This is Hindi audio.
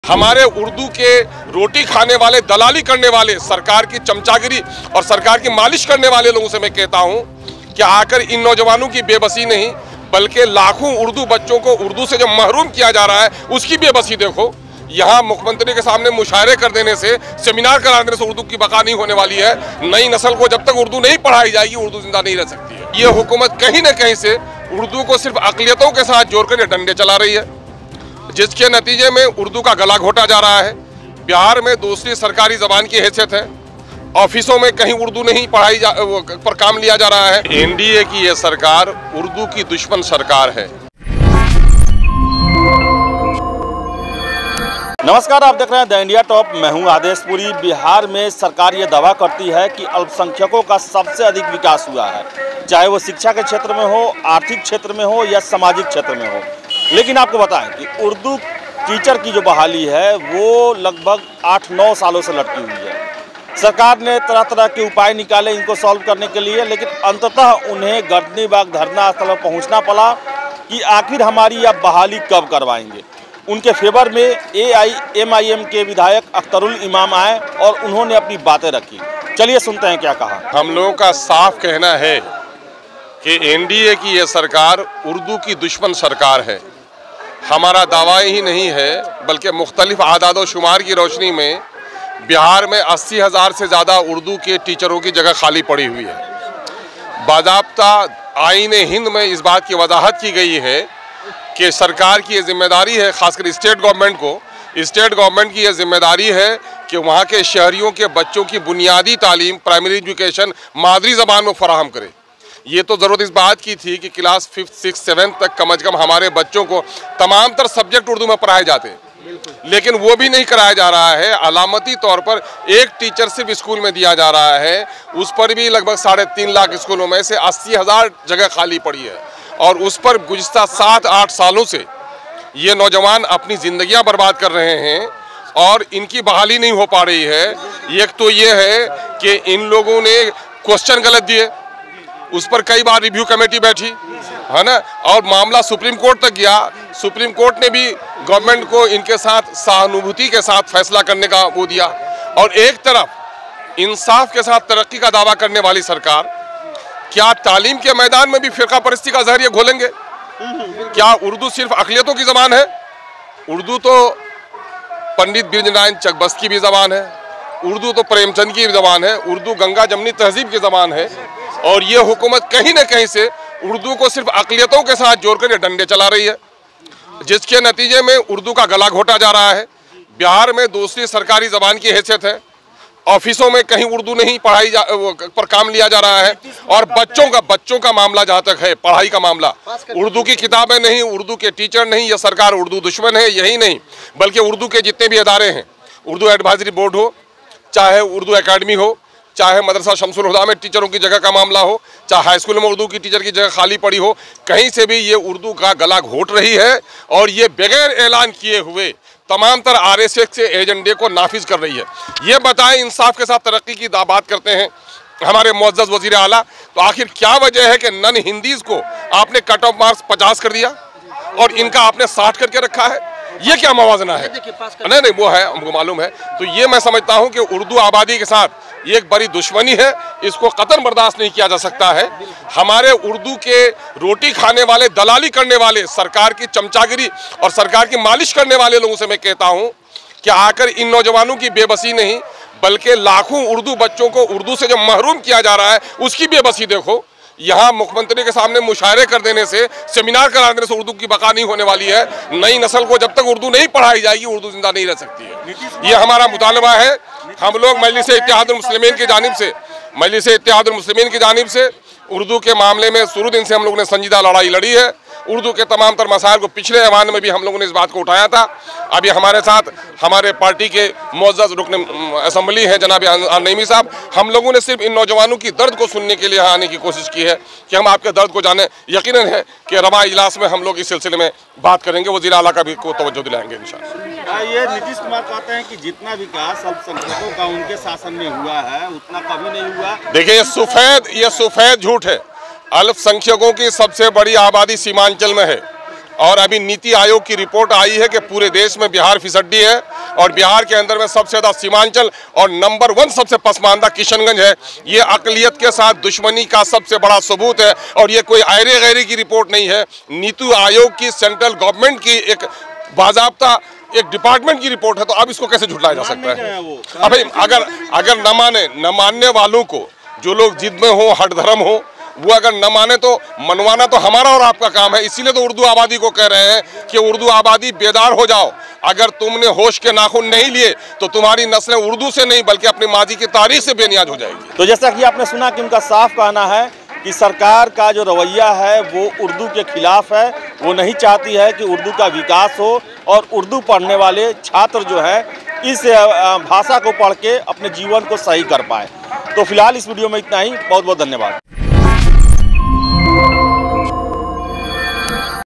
हमारे उर्दू के रोटी खाने वाले, दलाली करने वाले, सरकार की चमचागिरी और सरकार की मालिश करने वाले लोगों से मैं कहता हूं कि आकर इन नौजवानों की बेबसी नहीं बल्कि लाखों उर्दू बच्चों को उर्दू से जो महरूम किया जा रहा है उसकी बेबसी देखो। यहाँ मुख्यमंत्री के सामने मुशायरे कर देने से, सेमिनार करा देने से उर्दू की बका नहीं होने वाली है। नई नस्ल को जब तक उर्दू नहीं पढ़ाई जाएगी उर्दू जिंदा नहीं रह सकती है। ये हुकूमत कहीं न कहीं से उर्दू को सिर्फ अक़लियतों के साथ जोड़कर ये डंडे चला रही है, जिसके नतीजे में उर्दू का गला घोटा जा रहा है। बिहार में दूसरी सरकारी जबान की हैसियत है, ऑफिसों में कहीं उर्दू नहीं पढ़ाई पर काम लिया जा रहा है। एनडीए की ये सरकार उर्दू की दुश्मन सरकार है। नमस्कार, आप देख रहे हैं द इंडिया टॉप। मैं हूं आदेशपुरी। बिहार में सरकार ये दावा करती है कि अल्पसंख्यकों का सबसे अधिक विकास हुआ है, चाहे वो शिक्षा के क्षेत्र में हो, आर्थिक क्षेत्र में हो या सामाजिक क्षेत्र में हो। लेकिन आपको बताएं कि उर्दू टीचर की जो बहाली है वो लगभग 8-9 सालों से लटकी हुई है। सरकार ने तरह तरह के उपाय निकाले इनको सॉल्व करने के लिए, लेकिन अंततः उन्हें गर्दनीबाग धरना स्थल पर पहुँचना पड़ा कि आखिर हमारी अब बहाली कब करवाएंगे। उनके फेवर में AIMIM के विधायक अख्तरुल इमाम आए और उन्होंने अपनी बातें रखी। चलिए सुनते हैं क्या कहा। हम लोगों का साफ कहना है कि एनडीए की ये सरकार उर्दू की दुश्मन सरकार है। हमारा दावा ही नहीं है बल्कि मुख्तलिफ आदाद शुमार की रोशनी में बिहार में 80,000 से ज़्यादा उर्दू के टीचरों की जगह खाली पड़ी हुई है। बाज़ाब्ता आईन हिंद में इस बात की वजाहत की गई है कि सरकार की ये जिम्मेदारी है, खासकर स्टेट गवर्नमेंट की ये जिम्मेदारी है कि वहाँ के शहरियों के बच्चों की बुनियादी तालीम, प्राइमरी एजुकेशन मादरी ज़बान में फराहम करे। ये तो ज़रूरत इस बात की थी कि क्लास 5th, 6th, 7th तक कम अज़ कम हमारे बच्चों को तमाम तर सब्जेक्ट उर्दू में पढ़ाए जाते, लेकिन वो भी नहीं कराया जा रहा है। अलामती तौर पर एक टीचर सिर्फ स्कूल में दिया जा रहा है, उस पर भी लगभग 3.5 लाख स्कूलों में से 80,000 जगह खाली पड़ी है। और उस पर गुज़िश्ता 7-8 सालों से ये नौजवान अपनी ज़िंदगियां बर्बाद कर रहे हैं और इनकी बहाली नहीं हो पा रही है। एक तो ये है कि इन लोगों ने क्वेश्चन गलत दिए, उस पर कई बार रिव्यू कमेटी बैठी है ना, और मामला सुप्रीम कोर्ट तक गया। सुप्रीम कोर्ट ने भी गवर्नमेंट को इनके साथ सहानुभूति के साथ फैसला करने का वो दिया। और एक तरफ इंसाफ के साथ तरक्की का दावा करने वाली सरकार क्या तालीम के मैदान में भी फिरका परस्ती का जहर घोलेंगे? क्या उर्दू सिर्फ अक़लियतों की ज़बान है? उर्दू तो पंडित बिरजनायन चकबस्त की भी ज़बान है, उर्दू तो प्रेमचंद की भी ज़बान है, उर्दू गंगा जमनी तहजीब की ज़बान है। और ये हुकूमत कहीं न कहीं से उर्दू को सिर्फ अक़लियतों के साथ जोड़कर ये डंडे चला रही है, जिसके नतीजे में उर्दू का गला घोटा जा रहा है। बिहार में दूसरी सरकारी ज़बान की हैसियत है, ऑफिसों में कहीं उर्दू नहीं पढ़ाई पर काम लिया जा रहा है। और बच्चों का मामला जहाँ तक है, पढ़ाई का मामला, उर्दू की किताबें नहीं, उर्दू के टीचर नहीं, यह सरकार उर्दू दुश्मन है। यही नहीं बल्कि उर्दू के जितने भी अदारे हैं, उर्दू एडवाइजरी बोर्ड हो, चाहे उर्दू एकेडमी हो, चाहे मदरसा शमसुल हुदा में टीचरों की जगह का मामला हो, चाहे हाई स्कूल में उर्दू की टीचर की जगह खाली पड़ी हो, कहीं से भी ये उर्दू का गला घोट रही है और ये बगैर ऐलान किए हुए तमाम तर RSS के एजेंडे को नाफिज कर रही है। ये बताएं, इंसाफ के साथ तरक्की की बात करते हैं हमारे मुअज़्ज़ज़ वज़ीर आला, तो आखिर क्या वजह है कि नन हिंदीज़ को आपने कट ऑफ मार्क्स 50 कर दिया और इनका आपने 60 करके रखा है? ये क्या मवाजना है? नहीं, वो है, हमको मालूम है। तो ये मैं समझता हूँ कि उर्दू आबादी के साथ ये एक बड़ी दुश्मनी है, इसको कतई बर्दाश्त नहीं किया जा सकता है। हमारे उर्दू के रोटी खाने वाले, दलाली करने वाले, सरकार की चमचागिरी और सरकार की मालिश करने वाले लोगों से मैं कहता हूँ कि आकर इन नौजवानों की बेबसी नहीं बल्कि लाखों उर्दू बच्चों को उर्दू से जो महरूम किया जा रहा है उसकी बेबसी देखो। यहाँ मुख्यमंत्री के सामने मुशायरे कर देने से, सेमिनार करा देने से उर्दू की बका नहीं होने वाली है। नई नस्ल को जब तक उर्दू नहीं पढ़ाई जाएगी उर्दू जिंदा नहीं रह सकती है। ये हमारा मुतालबा है। हम लोग मजलिस-ए इत्तेहादुल मुस्लिमीन की जानिब से उर्दू के मामले में शुरू दिन से हम लोगों ने संजीदा लड़ाई लड़ी है। उर्दू के तमाम तर मसाइल को पिछले ऐवान में भी हम लोगों ने इस बात को उठाया था। अभी हमारे साथ हमारे पार्टी के मुअज़्ज़ज़ रुकन असम्बली हैं जनाब नईमी साहब। हम लोगों ने सिर्फ इन नौजवानों की दर्द को सुनने के लिए यहाँ आने की कोशिश की है कि हम आपके दर्द को जाने। यकीनन है कि रवा इजलास में हम लोग इस सिलसिले में बात करेंगे, वज़ीर आला का भी को तवज्जो दिलाएंगे इंशाअल्लाह। ये नीतीश कुमार कहते हैं कि जितना विकास अल्पसंख्यकों का उनके शासन में हुआ है उतना कभी नहीं हुआ। देखिए, ये सफ़ेद झूठ है। अल्पसंख्यकों की सबसे बड़ी आबादी सीमांचल में है और अभी नीति आयोग की रिपोर्ट आई है कि पूरे देश में बिहार फिसड्डी है और बिहार के अंदर में सबसे ज़्यादा सीमांचल और नंबर 1 सबसे पसमानदा किशनगंज है। ये अकलियत के साथ दुश्मनी का सबसे बड़ा सबूत है और ये कोई आयरे गैरे की रिपोर्ट नहीं है। नीति आयोग की, सेंट्रल गवर्नमेंट की एक बाज़ाब्ता एक डिपार्टमेंट की रिपोर्ट है, तो अब इसको कैसे झुटलाया जा सकता है? अब अगर न मानने वालों को, जो लोग जिद में हो, हट धर्म हो, वो अगर न माने तो मनवाना तो हमारा और आपका काम है। इसीलिए तो उर्दू आबादी को कह रहे हैं कि उर्दू आबादी बेदार हो जाओ। अगर तुमने होश के नाखून नहीं लिए तो तुम्हारी नस्लें उर्दू से नहीं बल्कि अपनी माजी की तारीख से बेनियाज हो जाएगी। तो जैसा कि आपने सुना कि उनका साफ कहना है कि सरकार का जो रवैया है वो उर्दू के खिलाफ है। वो नहीं चाहती है कि उर्दू का विकास हो और उर्दू पढ़ने वाले छात्र जो है इस भाषा को पढ़ के अपने जीवन को सही कर पाए। तो फिलहाल इस वीडियो में इतना ही। बहुत बहुत धन्यवाद।